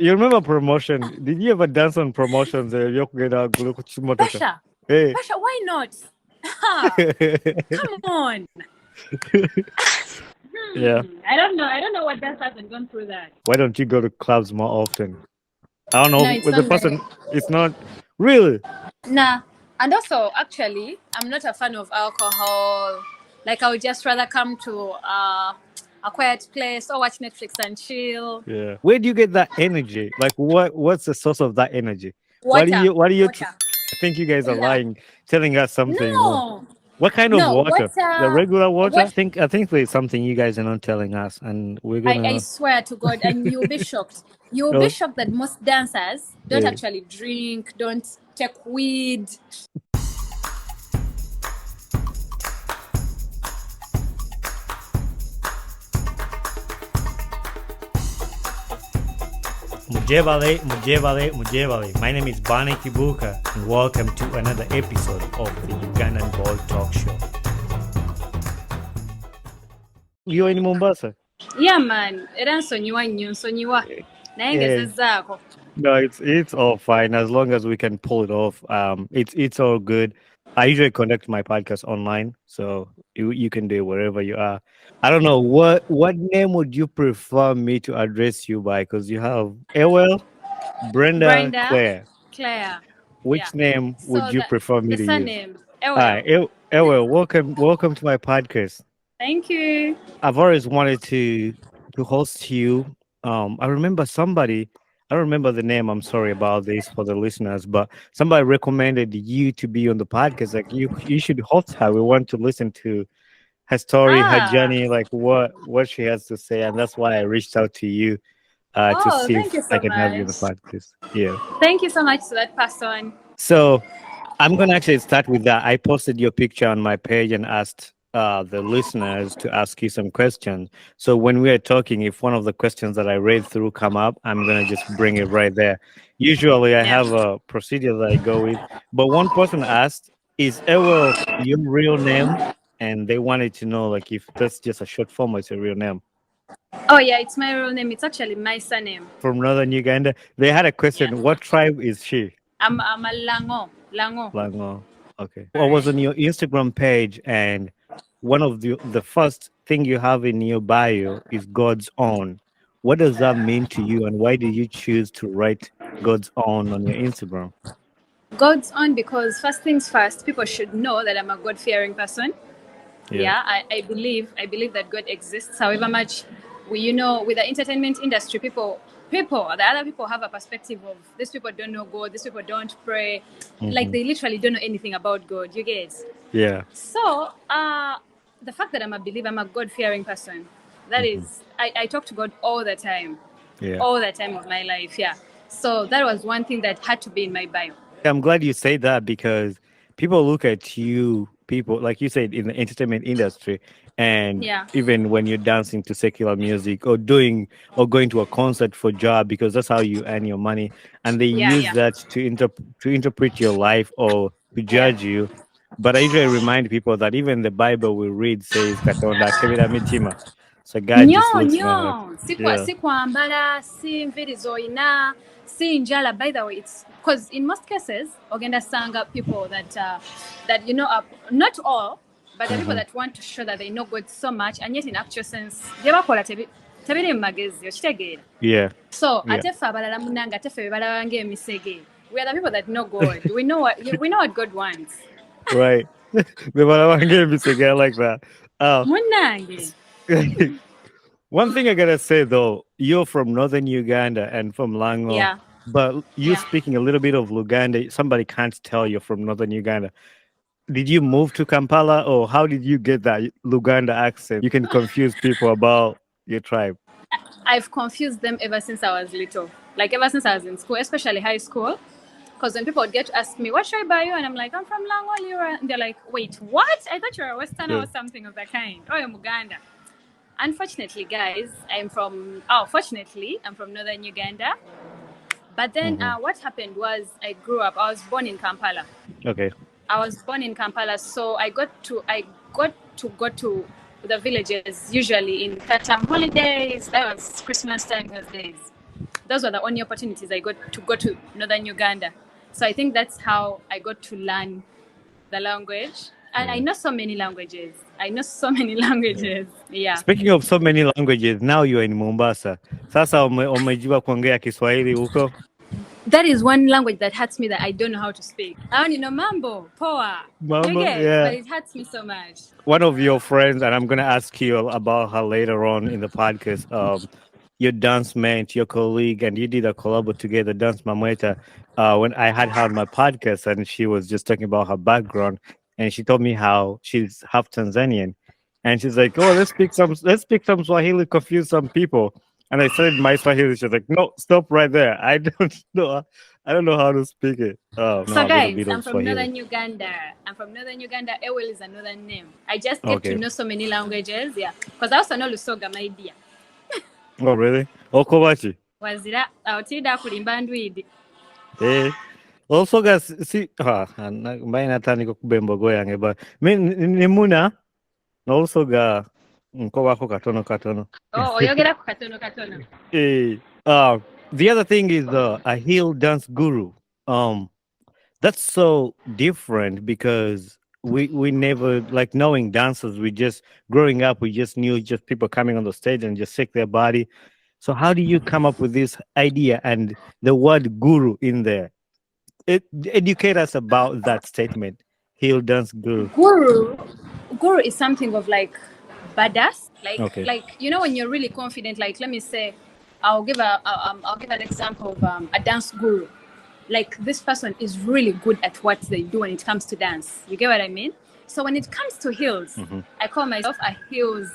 You remember promotion? Did you ever dance on promotions? Pasha, Hey. Pasha, why not? Ha, come on. Yeah. I don't know. I don't know what dance hasn't gone through that. Why don't you go to clubs more often? I don't No, know. it's With the not very. person, it's not really. Nah. And also, actually, I'm not a fan of alcohol. Like, I would just rather come to a quiet place or watch Netflix and chill. Yeah. Where do you get that energy? Like, what's the source of that energy? Water. What do you? Water. I think you guys are Yeah. lying, telling us something. No. What kind of No. water? The Water. regular water? What? I think there's something you guys are not telling us, and we're I gonna. swear to God, and you'll be shocked. You'll be Oh, shocked that most dancers don't yeah. actually drink, don't take weed. Mujevale. My name is Bane Kibuka, and welcome to another episode of the Ugandan Ball Talk Show. You're in Mombasa? Yeah, man. Era nsonyiwa nnyo nsonyiwa. Naye ngezezaako. No, it's all fine as long as we can pull it off. It's all good. I usually conduct my podcast online, so you can do it wherever you are. I don't know what name would you prefer me to address you by? Because you have Ewil, Brenda, Claire. Claire. Which name would So you prefer me the to use? surname. Hi, Ewil. Welcome to my podcast. Thank you. I've always wanted to host you. I remember somebody. I don't remember the name. I'm sorry about this for the listeners, but somebody recommended you to be on the podcast. Like you should host her. We want to listen to her story, her journey, like what she has to say, and that's why I reached out to you to see Thank if you I so can have you on much. the podcast. Yeah. Thank you so much to that person. So I'm gonna actually start with that. I posted your picture on my page and asked the listeners to ask you some questions. So when we are talking, if one of the questions that I read through come up, I'm gonna just bring it right there. Usually, I have a procedure that I go with, but one person asked, "Is Ewell your real name?" And they wanted to know, like, if that's just a short form or it's a real name. Oh yeah, it's my real name. It's actually my surname. From Northern Uganda, they had a question: What tribe is she? I'm a Lango. Lango. Okay. I was on your Instagram page, and one of the first thing you have in your bio is God's own. What does that mean to you, and why did you choose to write God's own on your Instagram? God's on because first things first, people should know that I'm a God-fearing person. Yeah, I believe that God exists. However much with the entertainment industry, the other people have a perspective of these people don't know God, these people don't pray, like they literally don't know anything about God. You guys? Yeah. So the fact that I'm a believer, I'm a God-fearing person. That is, I talk to God all the time. Yeah. All the time of my life. Yeah. So that was one thing that had to be in my bio. I'm glad you say that because people look at you, people like you said in the entertainment industry, and even when you're dancing to secular music or going to a concert for job, because that's how you earn your money, and they use that to interpret your life or to judge you. But I usually remind people that even the Bible we read says "Katonda akebera mitima," so God just looks at my heart. Sikwambala, si mvirizo ina, si njala. By the way, it's because in most cases, Ogenda Sangha people that are not all, but the people that want to show that they know God so much, and yet in actual sense, tebiri magezi okitegeera. Yeah. So atefe abalala munanga atefe balala ng'emisege. We are the people that know God. We know what God wants. Right. The one game is again like that. One thing I gotta say though, you're from Northern Uganda and from Lango. Yeah. But you speaking a little bit of Luganda, somebody can't tell you're from Northern Uganda. Did you move to Kampala or how did you get that Luganda accent? You can confuse people about your tribe. I've confused them ever since I was little. Like ever since I was in school, especially high school. Because when people would get to ask me, what tribe are you? And I'm like, I'm from Langoli. And they're like, wait, what? I thought you were a Westerner or something of that kind. Oh, I'm Uganda. Unfortunately, guys, I'm from Northern Uganda. But then what happened was I grew up. I was born in Kampala. Okay. I was born in Kampala, so I got to go to the villages usually in term holidays. That was Christmas time those days. those were the only opportunities I got to go to northern Uganda. So I think that's how I got to learn the language. And I know so many languages. Yeah. Speaking of so many languages, now you're in Mombasa. Sasa umejua kuongea Kiswahili huko? That is one language that hurts me that I don't know how to speak. I only know mambo, poa. Mambo, But yeah. it hurts me so much. One of your friends, and I'm going to ask you about her later on in the podcast, your dance mate, your colleague, and you did a collab together, Dance Mamweta, when I had her on my podcast, and she was just talking about her background, and she told me how she's half Tanzanian, and she's like, "Oh, let's speak some Swahili, confuse some people." And I said my Swahili. She's like, "No, stop right there. I don't know. I don't know how to speak it." Oh, no, So a little guys, bit I'm of from Swahili. northern Uganda. Ewil is another name. I just get to know so many languages, yeah. Because I also know Lusoga, my dear. Oh, really? Okobachi. Wazira autida kulimba ndwidi. Also guys, si mbaye natandika kubembogo yange but nimuna also ga nko wako katono. Oyogera ku katono. The other thing is a heel dance guru. That's so different because we never like knowing dancers. We just growing up, we just knew just people coming on the stage and just shake their body. So how do you come up with this idea and the word guru in there? Educate us about that statement. Heel dance guru. Guru is something of like badass. Like you know when you're really confident. Like let me say, I'll give an example of a dance guru. Like this person is really good at what they do when it comes to dance. You get what I mean? So when it comes to heels, I call myself a heels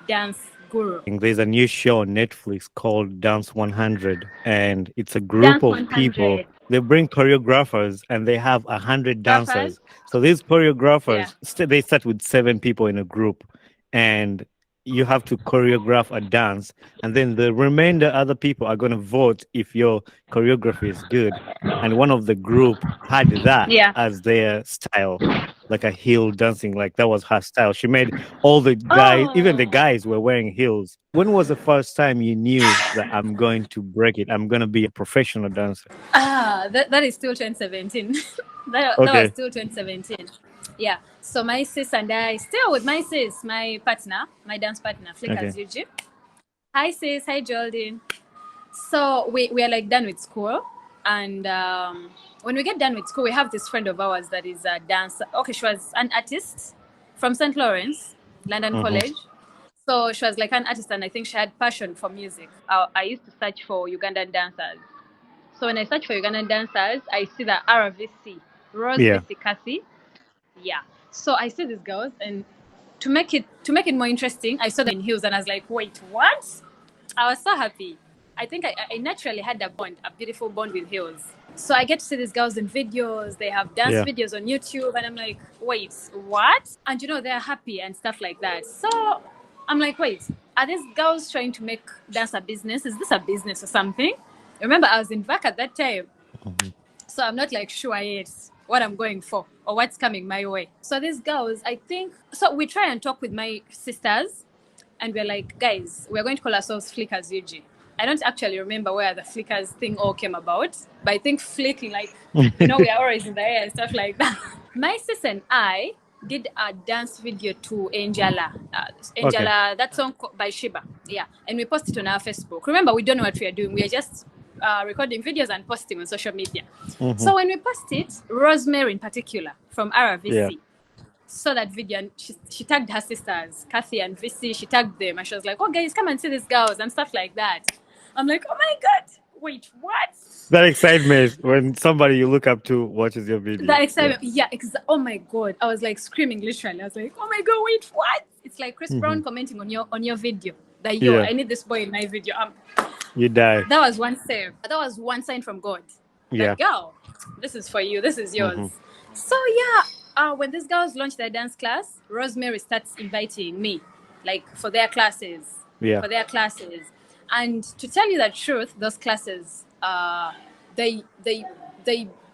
dance guru. There's a new show on Netflix called Dance 100, and it's a group of people. They bring choreographers and they have 100 dancers. So these choreographers, they start with 7 people in a group, and you have to choreograph a dance, and then the remainder other people are going to vote if your choreography is good. And one of the group had that as their style, like a heel dancing, like that was her style. She made all the guys, even the guys were wearing heels. When was the first time you knew that I'm going to break it? I'm going to be a professional dancer? That is still 2017. that was still 2017. Yeah. So my sis and I, still with my sis, my partner, my dance partner, Flickers Yuji. Hi sis, hi Geraldine. So we are like done with school. And when we get done with school, we have this friend of ours that is a dancer. Okay, she was an artist from St. Lawrence, London College. So she was like an artist, and I think she had passion for music. I used to search for Ugandan dancers. So when I search for Ugandan dancers, I see the RVC, Rose VC Kathy. Yeah. So I see these girls, and to make it more interesting, I saw them in heels, and I was like, wait, what? I was so happy. I think I naturally had a beautiful bond with heels. So I get to see these girls in videos. They have dance videos on YouTube, and I'm like, wait, what? And you know, they're happy and stuff like that. So I'm like, wait, are these girls trying to make dance a business? Is this a business or something? Remember, I was in VAC at that time. So I'm not like sure it's what I'm going for or what's coming my way. So these girls, I think, so we try and talk with my sisters, and we're like, guys, we're going to call ourselves Flickers UG. I don't actually remember where the Flickers thing all came about, but I think flicking, like, you know, we are always in the air and stuff like that. My sis and I did a dance video to Angela. That song by Sheebah. Yeah. And we posted it on our Facebook. Remember, we don't know what we are doing. We are just recording videos and posting on social media. So when we post it, Rosemary in particular from RVC saw that video, and she tagged her sisters, Kathy and VC. She tagged them, and she was like, oh guys, come and see these girls and stuff like that. I'm like, oh my god, wait, what? That excitement when somebody you look up to watches your video. That excitement, oh my god, I was like screaming literally. I was like, oh my god, wait, what? It's like Chris Brown commenting on your video that I need this boy in my video. You die. That was one save. That was one sign from God. Like, girl, this is for you. This is yours. So when these girls launched their dance class, Rosemary starts inviting me, like for their classes. And to tell you the truth, those classes, they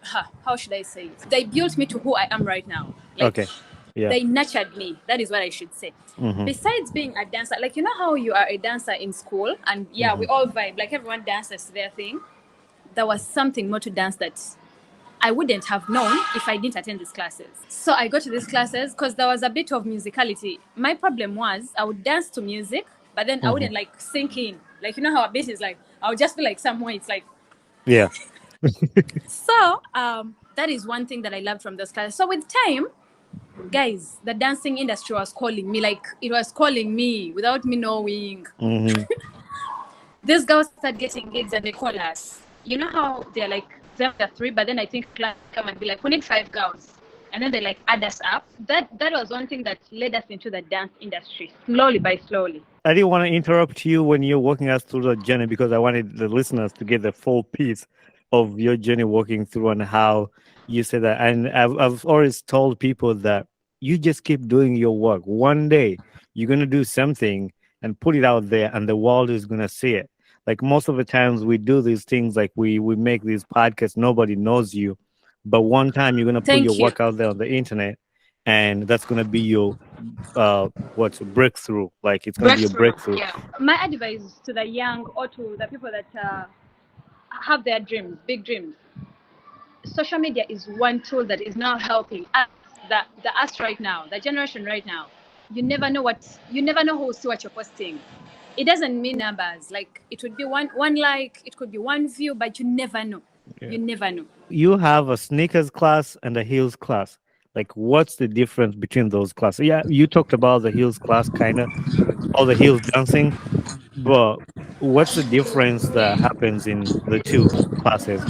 how should I say it? They built me to who I am right now. Like, They nurtured me. That is what I should say. Besides being a dancer, like, you know how you are a dancer in school and we all vibe, like everyone dances their thing. There was something more to dance that I wouldn't have known if I didn't attend these classes. So I go to these classes because there was a bit of musicality. My problem was I would dance to music, but then I wouldn't like sink in. Like, you know how a beat is like, I would just feel like somewhere it's like. Yeah. So that is one thing that I loved from those classes. So with time, guys, the dancing industry was calling me. Like, it was calling me without me knowing. These girls start getting gigs and they call us. You know how they're like, they're 3, but then I think class come and be like, we need 5 girls. And then they like add us up. That was one thing that led us into the dance industry, slowly by slowly. I didn't want to interrupt you when you're walking us through the journey because I wanted the listeners to get the full piece of your journey walking through and how you said that. And I've always told people that you just keep doing your work. One day you're going to do something and put it out there and the world is going to see it. Like most of the times we do these things, like we make these podcasts, nobody knows you. But one time you're going to put your work out there on the internet and that's going to be your what's a breakthrough. Like it's going to be a breakthrough. Yeah. My advice to the young or to the people that have their dreams, big dreams. Social media is one tool that is now helping us, us right now, the generation right now. You never know who will see what you're posting. It doesn't mean numbers. Like it would be one like, it could be one view, but you never know. Yeah. You never know. You have a sneakers class and a heels class. Like, what's the difference between those classes? Yeah, you talked about the heels class, kind of, all the heels dancing, but what's the difference that happens in the two classes?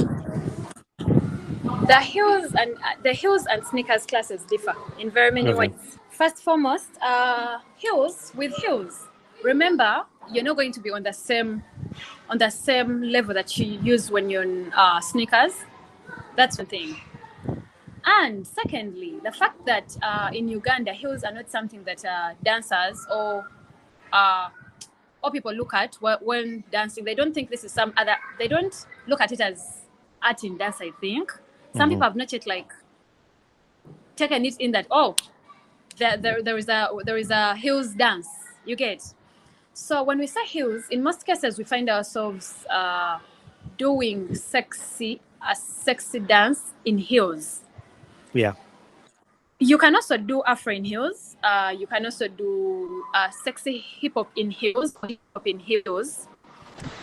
The heels and sneakers classes differ in very many ways. First foremost, heels. Remember, you're not going to be on the same level that you use when you're on sneakers. That's one thing. And secondly, the fact that in Uganda, heels are not something that dancers or people look at when dancing. They don't think this is they don't look at it as art in dance, I think. Some people have not yet like taken it in that, there is a heels dance. You get. So when we say heels, in most cases we find ourselves doing a sexy dance in heels. Yeah. You can also do Afro in heels. You can also do sexy hip hop in heels or hip hop in heels.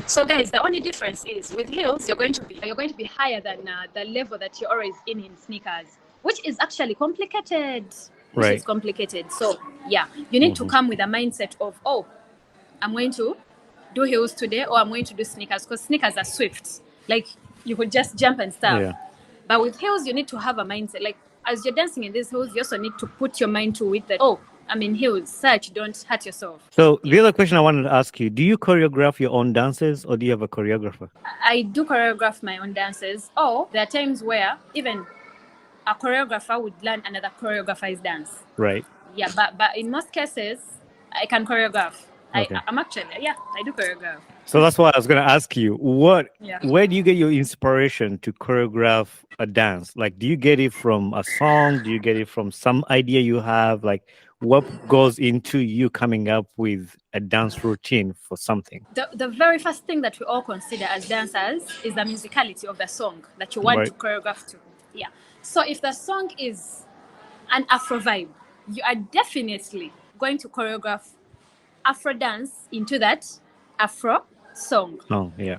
So guys, the only difference is with heels, you're going to be higher than the level that you're always in sneakers, which is actually complicated. It's complicated. So yeah, you need to come with a mindset of, I'm going to do heels today, or I'm going to do sneakers, because sneakers are swift. Like you could just jump and stuff. Yeah. But with heels, you need to have a mindset. Like as you're dancing in these heels, you also need to put your mind to it that, I'm in heels, such don't hurt yourself. So the other question I wanted to ask you, do you choreograph your own dances or do you have a choreographer? I do choreograph my own dances. Or there are times where even a choreographer would learn another choreographer's dance. Right. Yeah, but in most cases, I can choreograph. Okay. I do choreograph. So that's why I was going to ask you, where do you get your inspiration to choreograph a dance? Like, do you get it from a song? Do you get it from some idea you have? Like, what goes into you coming up with a dance routine for something? The very first thing that we all consider as dancers is the musicality of the song that you want to choreograph to. Yeah. So if the song is an Afro vibe, you are definitely going to choreograph Afro dance into that Afro song. Oh, yeah.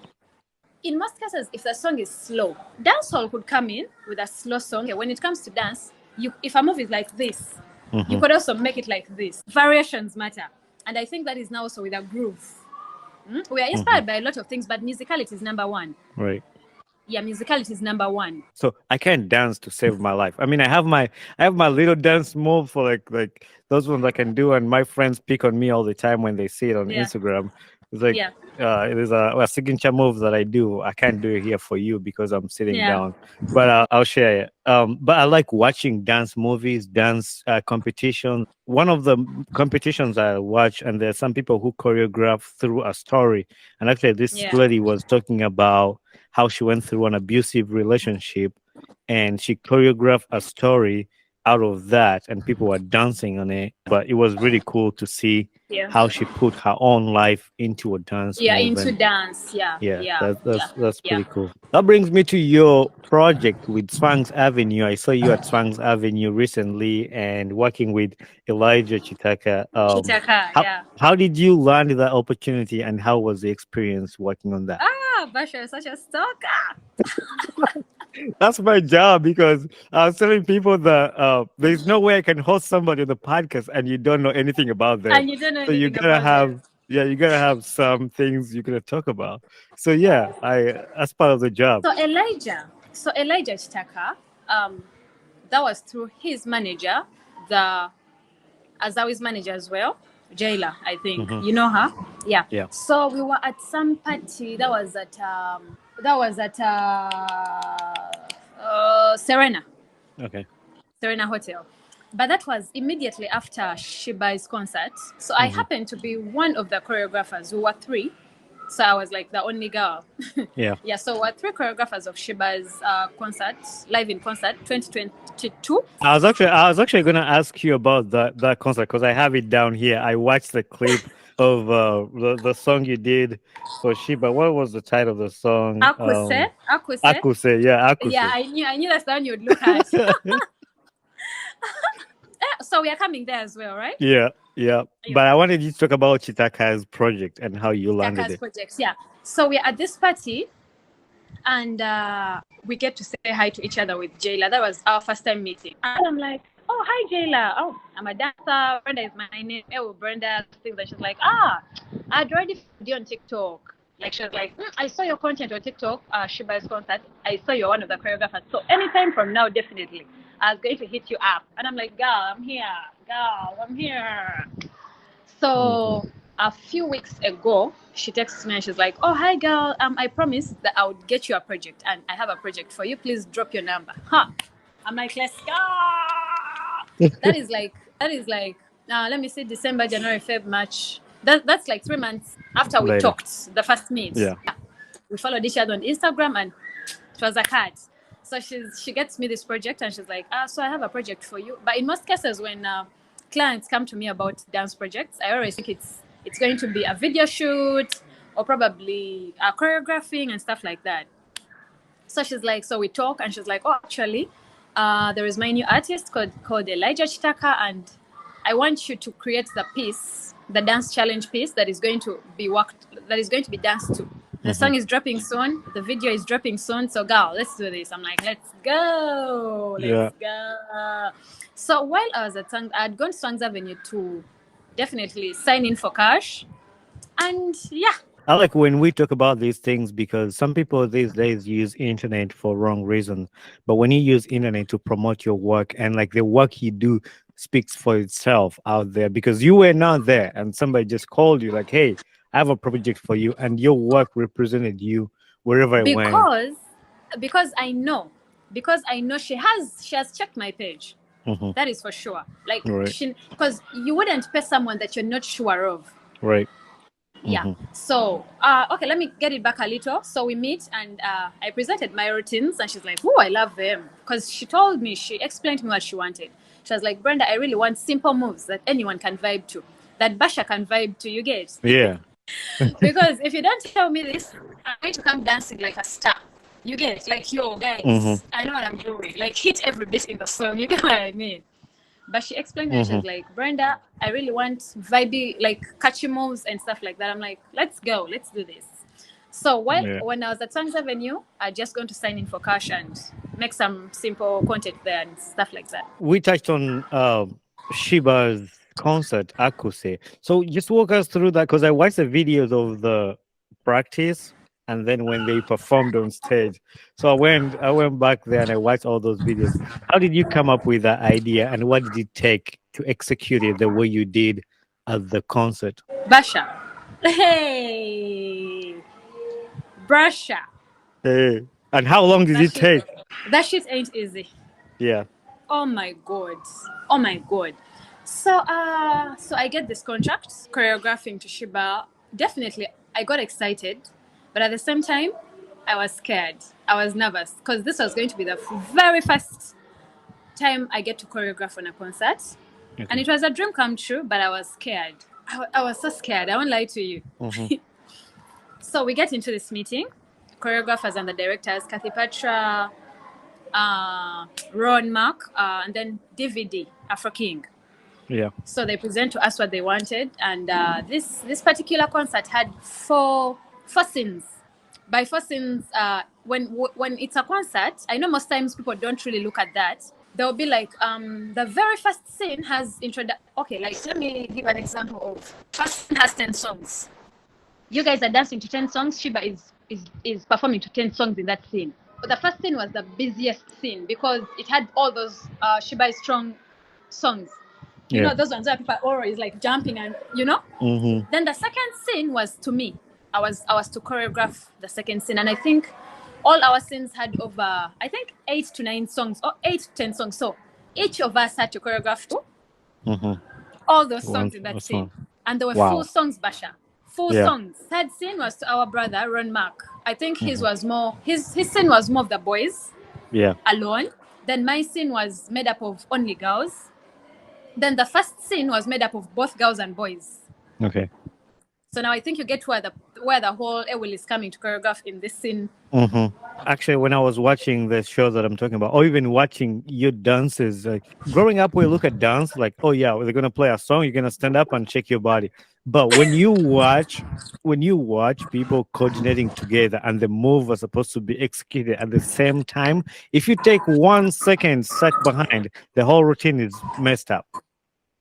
In most cases, if the song is slow, dancehall could come in with a slow song. When it comes to dance, if a move is like this, you could also make it like this. Variations matter. And I think that is now also with a groove. We are inspired by a lot of things, but musicality is number one. Right. Yeah, musicality is number one. So I can't dance to save my life. I mean, I have my little dance move for like those ones I can do, and my friends pick on me all the time when they see it on Instagram. It's like there's a signature move that I do. I can't do it here for you because I'm sitting down, but I'll share it. But I like watching dance movies, dance competitions. One of the competitions I watch, and there's some people who choreograph through a story. And actually, this lady was talking about how she went through an abusive relationship, and she choreographed a story out of that, and people were dancing on it. But it was really cool to see Yeah. how she put her own life into a dance Yeah, move. into And dance. Yeah. yeah, Yeah. Yeah. that's Yeah. pretty cool. That brings me to your project with Swangs Avenue. I saw you at Swangs Avenue recently and working with Elijah Chitaka. Chitaka, How yeah. how did you land that opportunity, and how was the experience working on that? Basha is such a stalker. That's my job, because I was telling people that there's no way I can host somebody on the podcast and you don't know anything about them. And you don't know So you anything gotta about them. have, yeah, you gotta have some things you're gonna talk about. So yeah, I that's part of the job. So Elijah Chitaka, um, that was through his manager, the Azawi's manager as well, Jayla, I think. Hmm. You know her? Yeah. Yeah. So we were at some party that was at Okay. Serena Hotel. But that was immediately after Sheebah's concert. So I Hmm. happened to be one of the choreographers. We were three. So I was like the only girl. Yeah. Yeah, so we're three choreographers of Sheebah's concert, live in concert 2022. I was actually gonna ask you about that concert, because I have it down here. I watched the clip of the song you did for Shiba. What was the title of the song? Akuse. Akuse. Yeah, Yeah, Akuse. I knew that's the one you'd look at. So we are coming there as well, right? Yeah, yeah. Yeah. But I wanted you to talk about Chitaka's project and how you landed Taka's it. projects, yeah. So we're at this party and we get to say hi to each other with Jayla. That was our first time meeting. And I'm like, oh, hi, Jayla. Oh, I'm a dancer. Brenda is my name. Oh, Brenda. Things that she's like, I'd already found you on TikTok. Like, she was like, I saw your content on TikTok, Sheebah's concert. I saw you're one of the choreographers. So anytime from now, definitely, I was going to hit you up. And I'm like, girl, I'm here. Girl, I'm here. So Mhm. a few weeks ago, she texts me and she's like, "Oh, hi, girl. I promised that I would get you a project, and I have a project for you. Please drop your number." Huh? I'm like, "Let's go." That is like. Let me see, December, January, Feb, March. That's like 3 months after we Later. talked the first meet. Yeah. Yeah. We followed each other on Instagram, and it was a card. So she gets me this project, and she's like, so I have a project for you. But in most cases, when clients come to me about dance projects, I always think it's going to be a video shoot or probably choreographing and stuff like that. So she's like, so we talk, and she's like, oh, actually, there is my new artist called Elijah Chitaka, and I want you to create the piece, the dance challenge piece that is going to be danced to. The Hmm. song is dropping soon. The video is dropping soon. So, girl, let's do this. I'm like, let's go. Yeah. Let's go. So, while I was I had gone to Swangs Avenue to definitely sign in for cash. And yeah. I like when we talk about these things, because some people these days use internet for wrong reasons. But when you use internet to promote your work, and like the work you do speaks for itself out there, because you were not there and somebody just called you like, hey, I have a project for you, and your work represented you wherever it went. Because because I know she has checked my page. Hmm. That is for sure. Like Right. because you wouldn't pay someone that you're not sure of. Right. Yeah. Hmm. So, okay, let me get it back a little. So we meet, and I presented my routines, and she's like, "Oh, I love them," because she explained to me what she wanted. She was like, "Brenda, I really want simple moves that anyone can vibe to, that Basha can vibe to. You get? Yeah. Because if you don't tell me this, I'm going to come dancing like a star. You get? Like, yo, Hmm. guys, I know what I'm doing. Like, hit every beat in the song. You get what I mean?" But she explained to me, she Hmm. was like, Brenda, I really want vibey, like catchy moves and stuff like that. I'm like, let's go, let's do this. So Yeah. when I was at Swangs Avenue, I just going to sign in for cash and make some simple content there and stuff like that. We touched on Shiba's concert, Akuse. So just walk us through that, because I watched the videos of the practice and then when they performed on stage. So I went back there and I watched all those videos. How did you come up with that idea, and what did it take to execute it the way you did at the concert? Basha. Hey, Brasha. Hey. And how long did That it shit, take? that shit ain't easy. Yeah. Oh my god. Oh my god. So I get this contract choreographing to Sheebah. Definitely I got excited, but at the same time I was scared. I was nervous because this was going to be the very first time I get to choreograph on a concert. Okay. And it was a dream come true, but I was scared. I was so scared. I won't lie to you. So we get into this meeting, choreographers and the directors, Kathy Patra, Ron Mark, and then DVD, Afro King. Yeah. So they present to us what they wanted, and this particular concert had four scenes. By four scenes, when it's a concert, I know most times people don't really look at that. There will be like the very first scene has Okay, like let me give an example of first scene has 10 songs. You guys are dancing to 10 songs. Sheebah is performing to 10 songs in that scene. But the first scene was the busiest scene because it had all those Sheebah's strong songs. You know, those ones where people are always like jumping and, you know. Then the second scene was to me. I was to choreograph the second scene. And I think all our scenes had over, I think, 8 to 9 songs or 8 to 10 songs. So each of us had to choreograph all those songs in that scene. And there were 4 songs, Basha. 4 songs. Third scene was to our brother, Ron Mark. I think his was more, his scene was more of the boys alone. Then my scene was made up of only girls. Then the first scene was made up of both girls and boys. Okay. So now I think you get where the whole Ewil is coming to choreograph in this scene. Actually, when I was watching the show that I'm talking about, or even watching your dances, like growing up, we look at dance like, oh yeah, they're gonna play a song, you're gonna stand up and shake your body. But when you watch people coordinating together and the move was supposed to be executed at the same time, if you take 1 second stuck behind, the whole routine is messed up.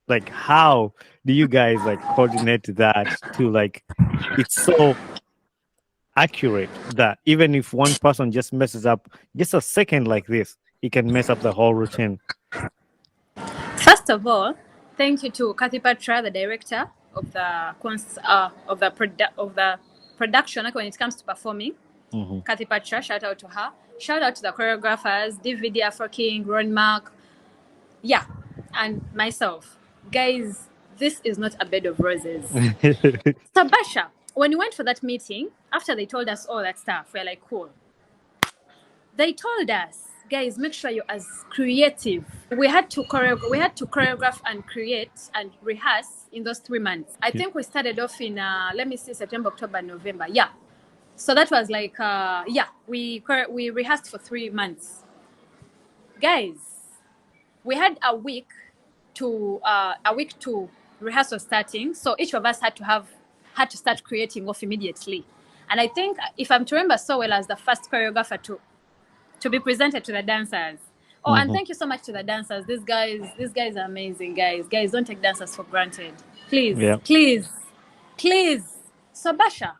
Like, how do you guys like coordinate that to like it's so accurate that even if one person just messes up just a second like this, it can mess up the whole routine? First of all, thank you to Kathy Patra, the director of the production. Like when it comes to performing, Kathy Patra, shout out to her. Shout out to the choreographers, DVD Afro King, Ron Mark, and myself. Guys, this is not a bed of roses. So Basha, when we went for that meeting, after they told us all that stuff, we're like, cool. They told us, guys, make sure you're as creative. We had to choreograph and create and rehearse in those 3 months. I think we started off in September, October, November. Yeah. So that was like we rehearsed for 3 months. Guys, we had a week to rehearsal starting. So each of us had to start creating off immediately. And I think, if I'm to remember so well, as the first choreographer to be presented to the dancers. Oh, and thank you so much to the dancers. These guys are amazing, guys. Guys, don't take dancers for granted. Please, please. So Basha,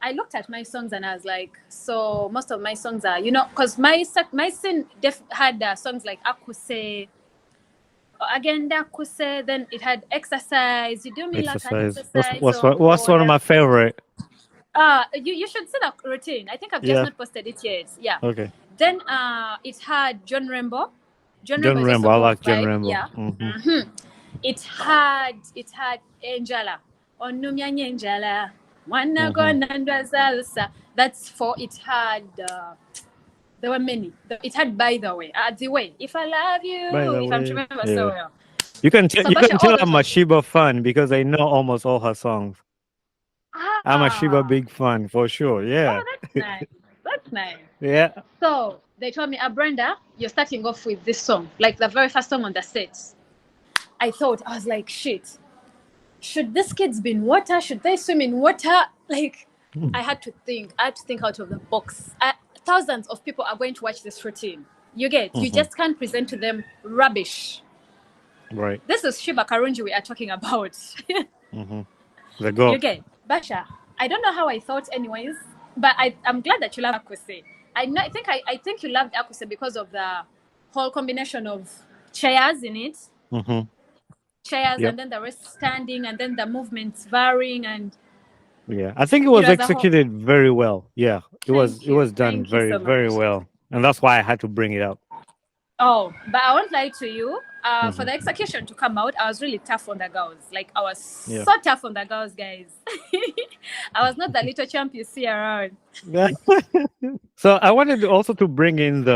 I looked at my songs and I was like, so most of my songs are, because my scene had songs like Akuse, again Akuse, then it had exercise. You do me like an exercise. What's one of my favorite? You should see the routine. I think I've just not posted it yet. Yeah. Okay. Then it had John Rainbow. John Rainbow. I like John Rainbow. Yeah. It had Angela. Onumya Angela. That's 4. It had there were many. It had By the Way. The Way. If I Love You. If I'm to remember so well. You can tell I'm a Sheebah fan because I know almost all her songs. I'm a Sheebah big fan for sure. Yeah. Oh, that's nice. That's nice. Yeah. So they told me, Brenda, you're starting off with this song, like the very first song on the set. I was like, shit. Should these kids be in water? Should they swim in water? Like, I had to think out of the box. Thousands of people are going to watch this routine. You get, you just can't present to them rubbish. Right. This is Sheebah Karunji we are talking about. The goal. You get, Basha, I don't know how I thought anyways, but I'm glad that you love Akuse. I think you loved Akuse because of the whole combination of chairs in it. Chairs, and then the rest standing, and then the movements varying, and I think it was executed very well. Yeah, it was done very well, and that's why I had to bring it up. Oh, but I won't lie to you. For the execution to come out, I was really tough on the girls. Like, I was so tough on the girls, guys. I was not the little champ you see around. So I wanted also to bring in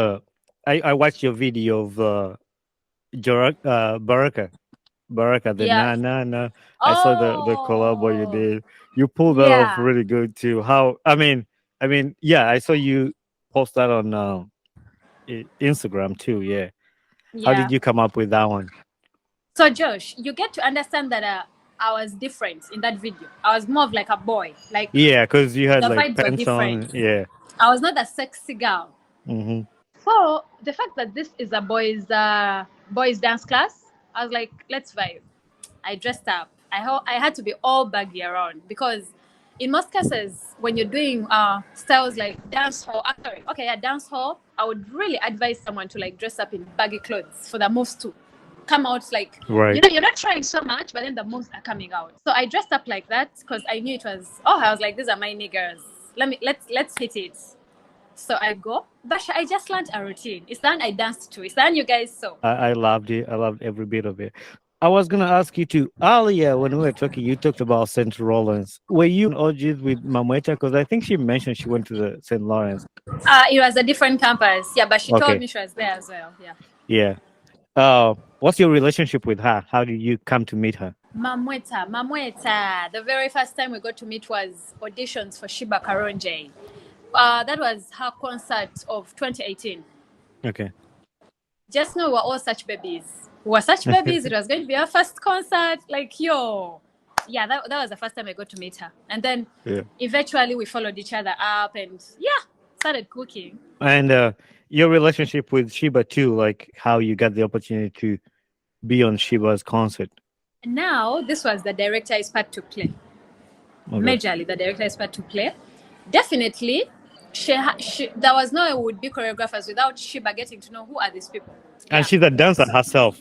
I watched your video of Baraka. Baraka, the Yeah. na na na. I saw the collabo you Oh, did. You pulled that off yeah, really good too. How? I mean, yeah. I saw you post that on Instagram too. Yeah. How yeah. did you come up with that one? So, Josh, you get to understand that I was different in that video. I was more of like a boy. Like, Yeah, because you had the like vibes were pants different. on. Yeah. I was not a sexy girl. Hmm. So the fact that this is a boys dance class, I was like, let's vibe. I dressed up. I had to be all baggy around because in most cases when you're doing styles like dance hall, sorry, okay, yeah, dance hall, I would really advise someone to like dress up in baggy clothes for the moves to come out like Right. you're not trying so much, but then the moves are coming out. So I dressed up like that because I knew it was. Oh, I was like, these are my niggers. Let's hit it. So I go. Basha, I just learned a routine. It's the one I danced to. It's the one you guys saw. I loved it. I loved every bit of it. I was gonna ask you to earlier when we were talking. You talked about St. Lawrence. Were you OGs with Mamweta? Because I think she mentioned she went to the St. Lawrence. It was a different campus. Yeah, but she told Okay. me she was there as well. Yeah. Yeah. What's your relationship with her? How did you come to meet her? Mamweta. The very first time we got to meet was auditions for Sheebah Karonje. That was her concert of 2018. Okay. Just know we're all such babies. We were such babies. It was going to be our first concert. Like, yo. Yeah, that was the first time I got to meet her. And then Yeah. eventually we followed each other up and yeah, started cooking. And your relationship with Shiba too, like how you got the opportunity to be on Shiba's concert. Now, this was the director's part to play. Okay. Majorly, the director's part to play. Definitely, there was no way we would be choreographers without Sheebah getting to know who are these people. And Yeah. she's a dancer herself.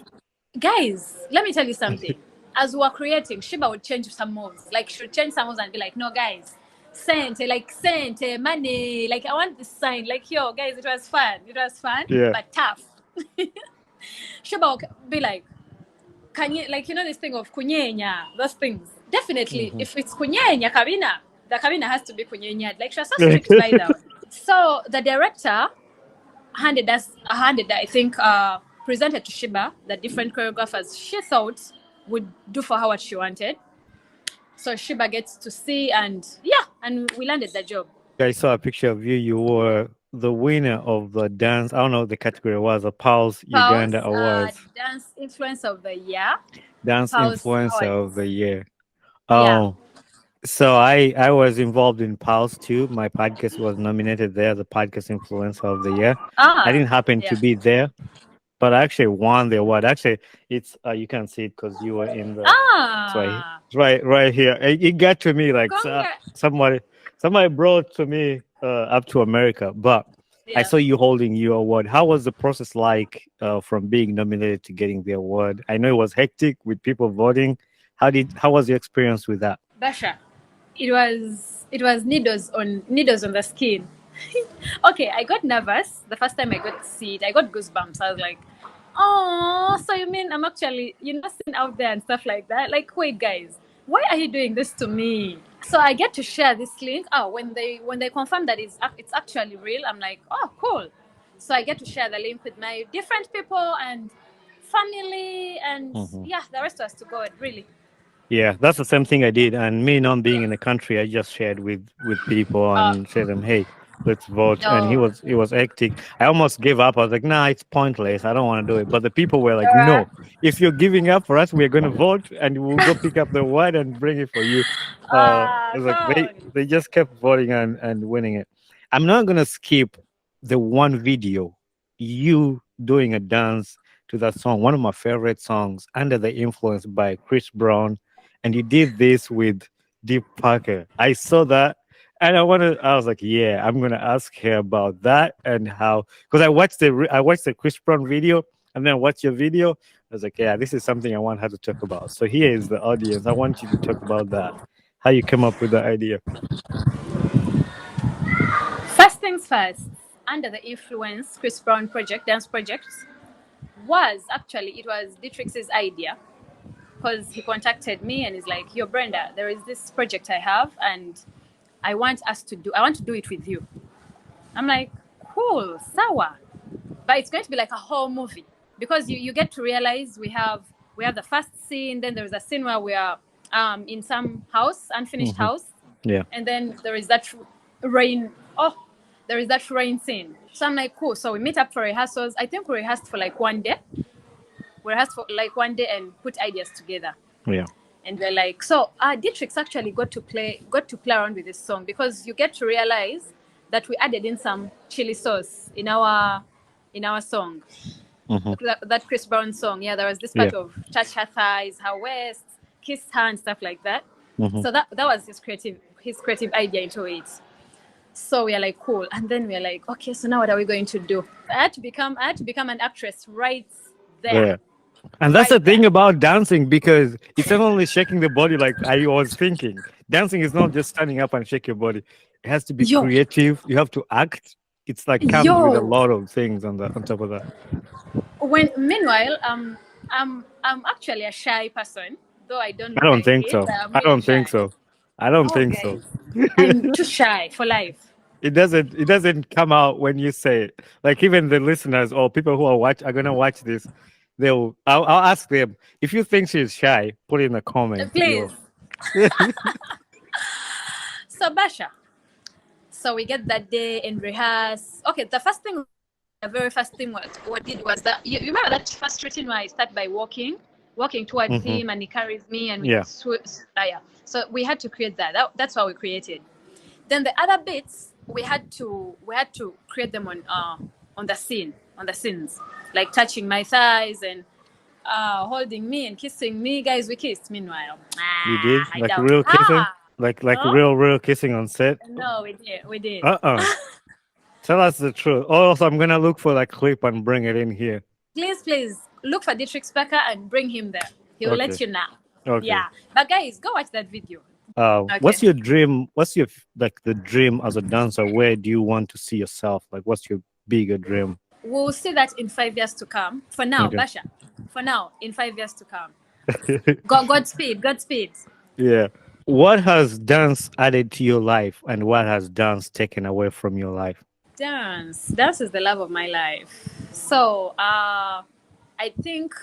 Guys, let me tell you something. As we were creating, Sheebah would change some moves. Like, she would change some moves and be like, no, guys, sente, money. Like, I want this sign. Like, yo, guys, it was fun. It was fun, Yeah. but tough. Sheebah would be like, can you, like, you know, this thing of kunyenya, those things. Definitely, Mhm. if it's kunyenya kabina, the kabina has to be kunyenya. Like, she was so strict by that. So the director I think, presented to Sheebah the different choreographers she thought would do for her what she wanted. So Sheebah gets to see, and yeah, and we landed the job. I saw a picture of you. You were the winner of the dance. I don't know what the category was. A Pulse Uganda Pulse Awards. Dance Influence of the Year. Dance Pulse Influencer of the Awards. Year. Yeah. Oh, so I was involved in Pulse too. My podcast was nominated there, the podcast influencer of the year. I Ah. didn't happen Yeah. to be there, but I actually won the award. Actually, it's you can see it because you were in the. So Ah. right here. It got to me like Congrats. somebody brought to me up to America, but I Yeah. saw you holding your award. How was the process like from being nominated to getting the award? I know it was hectic with people voting. How was your experience with that? Basha. It was needles on the skin. Okay, I got nervous the first time I got to see it. I got goosebumps. I was like, oh, so you mean I'm actually, seen out there and stuff like that? Like, wait, guys, why are you doing this to me? So I get to share this link. Oh, when they confirm that it's actually real, I'm like, oh, cool. So I get to share the link with my different people and family, and Mhm. yeah, the rest was to God, really. Yeah, that's the same thing I did. And me not being in the country, I just shared with people Uh, and said them, "Hey, let's vote." And he no, was it was hectic. I almost gave up. I was like, "Nah, it's pointless. I don't want to do it." But the people were like, uh, "No, if you're giving up for us, we're going to vote, and we'll go pick up the award and bring it for you." I was like, come they just kept voting and winning it. I'm not going to skip the one video you doing a dance to that song, one of my favorite songs, Under the Influence by Chris Brown, and you did this with Deep Parker. I saw that, and I was like, yeah, I'm gonna ask her about that and how, because I watched the Chris Brown video and then I watched your video. I was like, yeah, this is something I want her to talk about. So here is the audience. I want you to talk about that. How you came up with the idea? First things first, Under the Influence Chris Brown project, dance project, it was Dietrich's idea because he contacted me and he's like, yo, Brenda, there is this project I have and I want to do it with you. I'm like, cool, sawa. But it's going to be like a whole movie. because you get to realize we have the first scene, then there's a scene where we are in some house, unfinished house, Yeah. and then there is that rain. Oh, there is that rain scene. So I'm like, cool. So we meet up for rehearsals. I think we rehearsed for like 1 day. We rehearsed for like 1 day and put ideas together. Yeah. And we're like, so Dietrich actually got to play around with this song, because you get to realize that we added in some chili sauce in our song. That Chris Brown song. Yeah, there was this part of touch her thighs, her waist, kiss her, and stuff like that. So that was his creative idea into it. So we are like, cool. And then we are like, okay, so now what are we going to do? I had to become an actress right there. Yeah. And that's the thing about dancing, because it's not only shaking the body like I was thinking. Dancing is not just standing up and shake your body. It has to be creative. You have to act. It's like comes with a lot of things on top of that. Meanwhile, I'm actually a shy person, though I don't. I don't think so. I don't think so. I don't think so. I'm too shy for life. It doesn't come out when you say it. Like even the listeners or people who are gonna watch this, I'll ask them, if you think she's shy, put it in the comments. Please. So Basha. So we get that day and rehearse. Okay, the very first thing what did was that you remember that first routine where I start by walking towards him and he carries me and we So we had to create that. That's what we created. Then the other bits we had to create them on the scenes, like touching my thighs and holding me and kissing me. Guys, we kissed meanwhile. You did? Like real kissing? Like real kissing on set? No, we did. Tell us the truth. Also, I'm gonna look for that clip and bring it in here. Please look for Dietrich Becker and bring him there. He will let you know. Okay. Yeah, but guys, go watch that video. What's your dream? What's your the dream as a dancer? Where do you want to see yourself? Like, what's your bigger dream? We'll see that in 5 years to come. For now, Basha. For now, in 5 years to come. Godspeed. Yeah. What has dance added to your life, and what has dance taken away from your life? Dance is the love of my life. So I think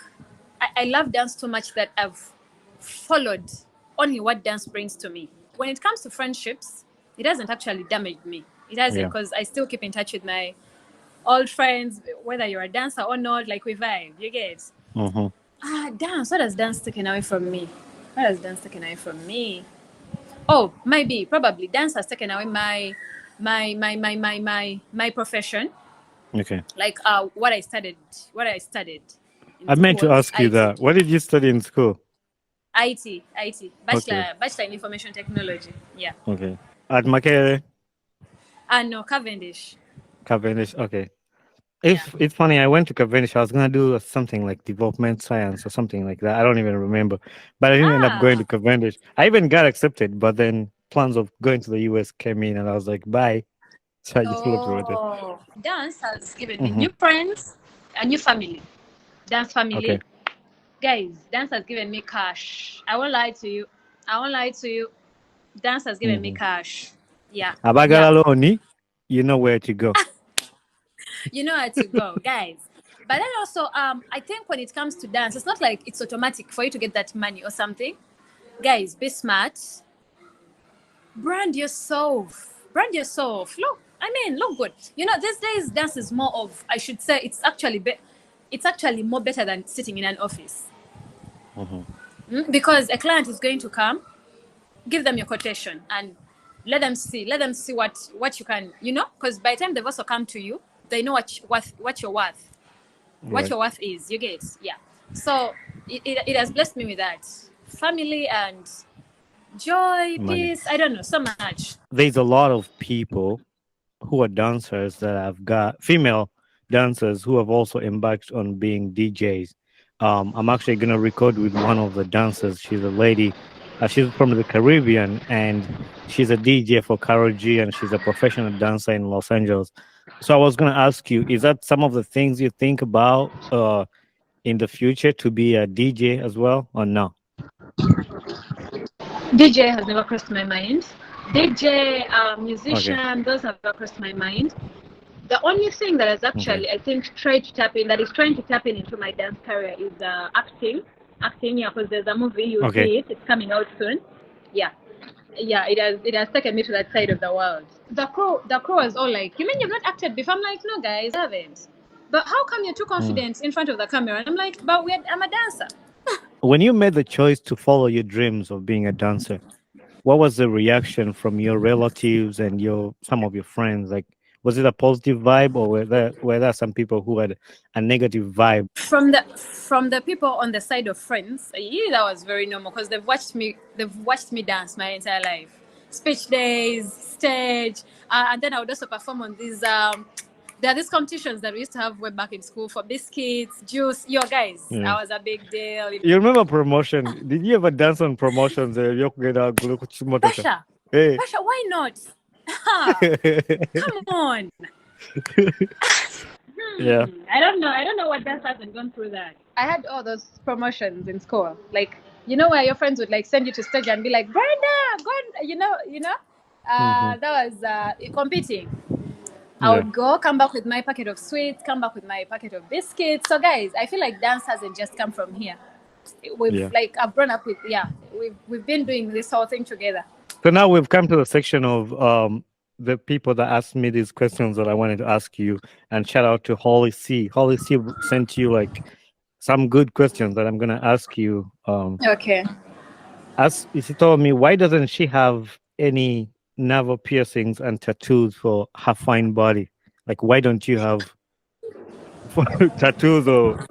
I love dance so much that I've followed only what dance brings to me. When it comes to friendships, it hasn't actually damaged me. It hasn't, because I still keep in touch with my old friends, whether you're a dancer or not. Like, we vibe, you get. Dance. What has dance taken away from me? Oh, probably dance has taken away my profession. Okay. Like what I studied. I meant to ask you that. What did you study in school? IT, Bachelor in Information Technology. Yeah. Okay. At Makerere? No, Cavendish. Okay. It's funny, I went to Cavendish. I was gonna do something like development science or something like that. I don't even remember, but I didn't end up going to Cavendish. I even got accepted, but then plans of going to the US came in, and I was like, bye. So I just looked with it. Dance has given me new friends, a new family. Dance family. Okay. Guys, dance has given me cash. I won't lie to you. Dance has given me cash. Yeah. Abagaloni, you know where to go. You know where to go, guys. But then also, I think when it comes to dance, it's not like it's automatic for you to get that money or something. Guys, be smart. Brand yourself. Look good. You know, these days, dance is more of, I should say, it's actually more better than sitting in an office. Because a client is going to come, give them your quotation, and let them see what you can, because by the time they've also come to you, they know what you're worth. Right. What your worth is. You get, yeah. So it has blessed me with that. Family and joy, peace, I don't know, so much. There's a lot of people who are dancers that have got female dancers who have also embarked on being DJs. I'm actually going to record with one of the dancers. She's a lady. She's from the Caribbean, and she's a DJ for Karol G, and she's a professional dancer in Los Angeles. So I was going to ask you, is that some of the things you think about in the future, to be a DJ as well, or no? DJ has never crossed my mind. DJ, musician, those have never crossed my mind. The only thing that has actually, I think, that is trying to tap in into my dance career is acting. Acting, yeah, because there's a movie, you'll see it. It's coming out soon. Yeah. Yeah, it has taken me to that side of the world. The crew was all like, "You mean you've not acted before?" I'm like, "No, guys, I haven't." But how come you're too confident in front of the camera? And I'm like, "But I'm a dancer." When you made the choice to follow your dreams of being a dancer, what was the reaction from your relatives and some of your friends? Like, was it a positive vibe, or were there some people who had a negative vibe? From the people on the side of friends, yeah, that was very normal because they've watched me dance my entire life. Speech days, stage, and then I would also perform on these there are these competitions that we used to have way back in school for biscuits, juice. Yo, guys, I was a big deal. You remember promotion? Did you ever dance on promotions? Pasha, Hey. Pasha, why not? Come on. Yeah. I don't know what dance hasn't gone through that. I had all those promotions in school, like where your friends would like send you to stage and be like, "Brenda, go on," that was competing. I would go, come back with my packet of sweets, come back with my packet of biscuits. So guys, I feel like dance hasn't just come from here. I've grown up with we've been doing this whole thing together. So now we've come to the section of the people that asked me these questions that I wanted to ask you. And shout out to Holly C. Holly C sent you like some good questions that I'm gonna ask you. Okay. As she told me, why doesn't she have any navel piercings and tattoos for her fine body? Like, why don't you have tattoos or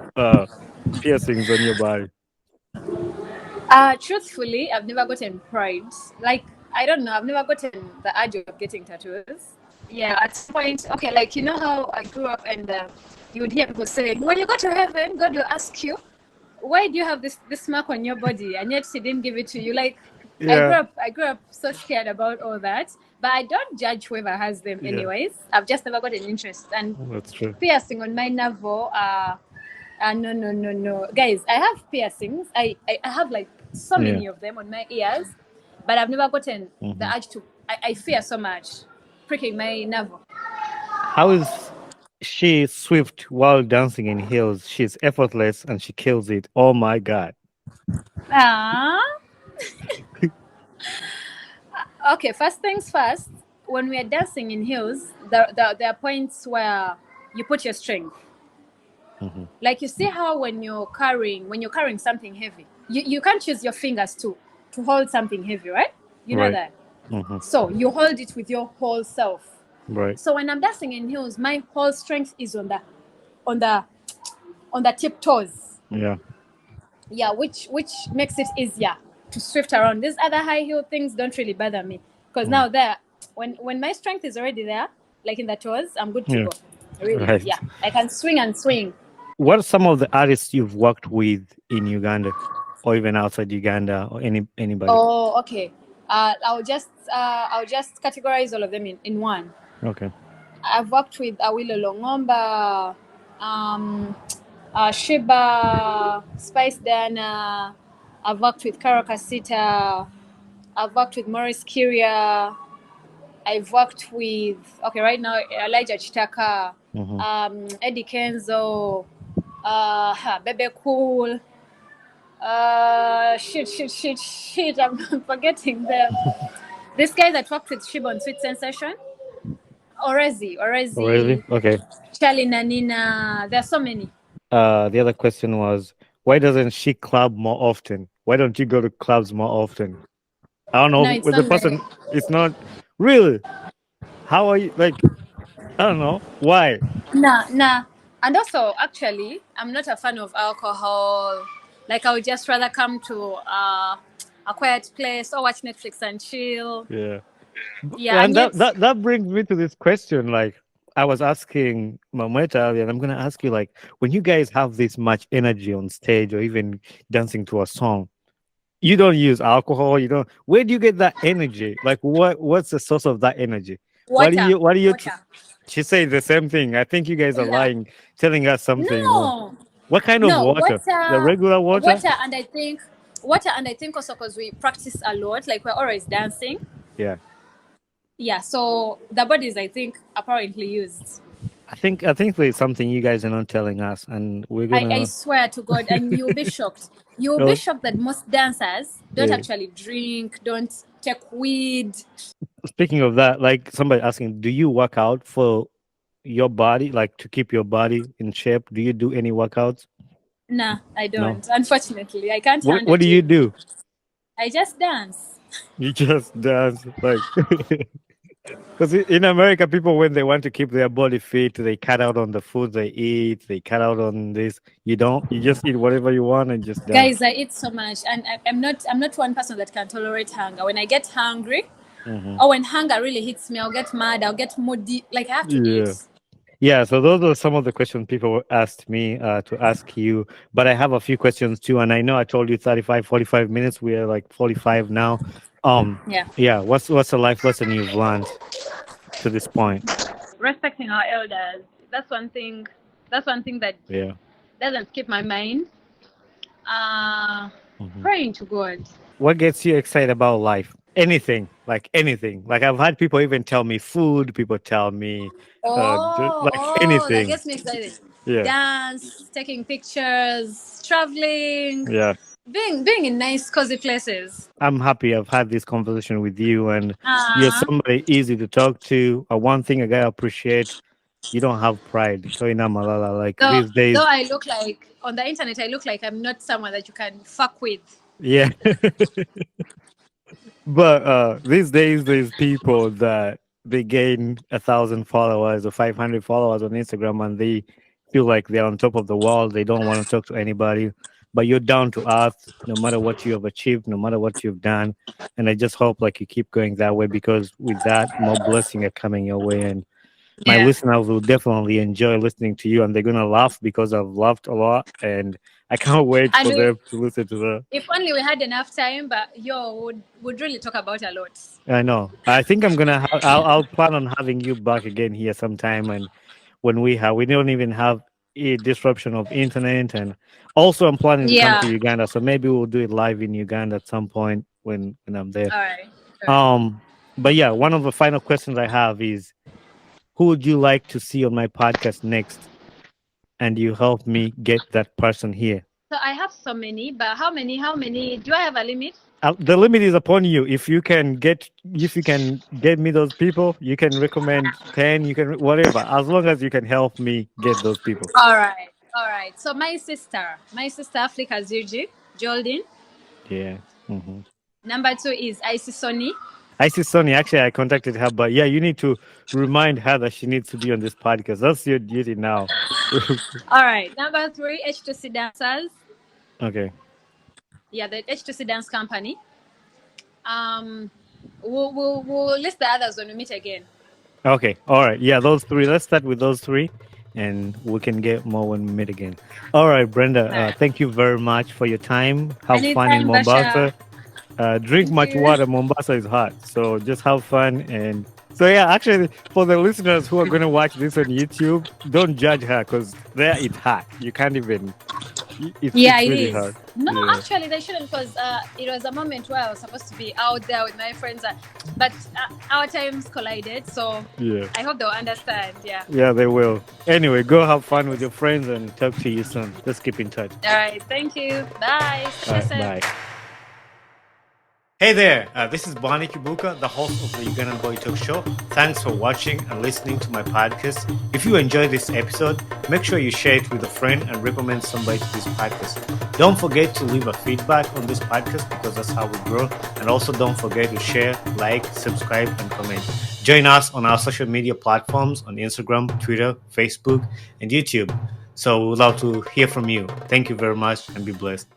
piercings on your body? Truthfully, I've never gotten pride. Like, I don't know, I've never gotten the urge of getting tattoos. Yeah, at some point, okay, like how I grew up and you would hear people say, when you go to heaven, God will ask you, why do you have this mark on your body? And yet she didn't give it to you. Like, I grew up so scared about all that. But I don't judge whoever has them anyways. I've just never got an interest. And that's true. Piercing on my navel, no. Guys, I have piercings. I have like so many of them on my ears, but I've never gotten the urge to. I fear so much pricking my navel. How is she swift while dancing in heels? She's effortless and she kills it. Oh my God. Okay, first things first. When we are dancing in heels, there are points where you put your strength. Like, you see how when you're carrying something heavy, you can't use your fingers to hold something heavy, right? You know that. So you hold it with your whole self. Right. So when I'm dancing in heels, my whole strength is on the tiptoes. Yeah. Yeah, which makes it easier to swift around. These other high heel things don't really bother me because now when my strength is already there, like in the toes, I'm good to go. Really, I can swing and swing. What are some of the artists you've worked with in Uganda, or even outside Uganda, or anybody? Oh, okay. I'll just categorize all of them in one. Okay. I've worked with Ewil, Sheebah, Spice Diana. I've worked with Karakasita. I've worked with Maurice Kyria. I've worked with right now Elijah Chitaka, Eddie Kenzo, Bebe Cool. Shit, I'm forgetting them. This guy that worked with Sheebah on Sweet Sensation. Orezi. Okay. Charlie Nanina. There are so many. The other question was, why doesn't she club more often? Why don't you go to clubs more often? I don't know. No, with the person, it's not really. How are you? Like, I don't know. Why? Nah. And also, actually, I'm not a fan of alcohol. Like, I would just rather come to a quiet place or watch Netflix and chill. Yeah. And that brings me to this question. Like, I was asking Mameta earlier, and I'm going to ask you, like, when you guys have this much energy on stage or even dancing to a song, you don't use alcohol. You don't. Where do you get that energy? Like, what's the source of that energy? Water. What do you? She said the same thing. I think you guys are lying, telling us something. No. What kind of water? The regular water? Water, and I think also because we practice a lot, like we're always dancing. Yeah. Yeah, so the bodies, I think, apparently used. I think there's something you guys are not telling us, and we're I gonna. swear to God, and you'll be shocked. You'll be Oh, shocked that most dancers don't yeah. actually drink, don't take weed. Speaking of that, like somebody asking, do you work out for your body, like to keep your body in shape? Do you do any workouts? Nah, I No. don't. Unfortunately, I can't What handle What do you gym. do? I just dance. You just dance, like because in America, people when they want to keep their body fit, they cut out on the food they eat. They cut out on this. You don't. You just eat whatever you want and just dance. Guys, I eat so much, and I'm not one person that can tolerate hunger. When I get hungry, Hmm. or when hunger really hits me, I'll get mad. I'll get moody. Like I have to Yeah. eat. Yeah, so those are some of the questions people asked me to ask you, but I have a few questions too, and I know I told you 35, 45 minutes. We are like 45 now. Um, Yeah. yeah, what's a life lesson you've learned to this point? Respecting our elders. That's one thing. That's one thing that Yeah. doesn't skip my mind. Uh, Hmm. Praying to God. What gets you excited about life? Anything, like anything. Like I've had people even tell me food. People tell me, like That anything. gets me excited. Yeah, Dance, taking pictures, traveling, yeah. being in nice, cozy places. I'm happy I've had this conversation with you, and you're Uh, somebody easy to talk to. One thing I gotta appreciate, you don't have pride. Toina Malala, like though, these though days, I look like on the internet, I look like I'm not someone that you can fuck with. yeah. But these days, there's people that they gain 1,000 followers or 500 followers on Instagram, and they feel like they're on top of the world. They don't want to talk to anybody. But you're down to earth, no matter what you have achieved, no matter what you've done. And I just hope like you keep going that way, because with that, more blessing are coming your way. And my Yeah. listeners will definitely enjoy listening to you, and they're gonna laugh because I've laughed a lot, and I can't wait And for them to listen to that. if only we had enough time, but would really talk about a lot. I know. I think I'm gonna. I'll plan on having you back again here sometime, and when we don't even have a disruption of internet, and also I'm planning to come Yeah. to Uganda, so maybe we'll do it live in Uganda at some point when I'm there. All right. All right. Um, but yeah, one of the final questions I have is, who would you like to see on my podcast next? And you help me get that person here. So I have so many, but how many? How many? Do I have a limit? The limit is upon you. If you can get me those people, you can recommend 10. You can whatever, as long as you can help me get those people. All right. All right. So my sister Africa Zirji, Jordan. Yeah. Hmm. Number two is Icy Sony. I see Sonny. Actually, I contacted her, but yeah, you need to remind her that she needs to be on this podcast. That's your duty now. All right. Number three, H2C Dancers. Okay. Yeah, the H2C Dance Company. Um, we'll list the others when we meet again. Okay. All right. Yeah, those three. Let's start with those three, and we can get more when we meet again. All right, Brenda. All right. Thank you very much for your time. Have fun in Anytime, Basha. Mombasa. Drink Thank much you. water. Mombasa is hot, so just have fun. And so yeah, actually, for the listeners who are going to watch this on YouTube, don't judge her, because there it's hot. You can't even. Yeah, It's it really is. hard. No, Yeah. actually, they shouldn't, because it was a moment where I was supposed to be out there with my friends, but our times collided. So Yeah. I hope they'll understand. Yeah. Yeah, they will. Anyway, go have fun with your friends and talk to you soon. Just keep in touch. All right. Thank you. Bye. All right, bye. Hey there, this is Bonnie Kibuka, the host of the Ugandan Boy Talk Show. Thanks for watching and listening to my podcast. If you enjoyed this episode, make sure you share it with a friend and recommend somebody to this podcast. Don't forget to leave a feedback on this podcast, because that's how we grow. And also don't forget to share, like, subscribe, and comment. Join us on our social media platforms on Instagram, Twitter, Facebook, and YouTube. So we'd love to hear from you. Thank you very much, and be blessed.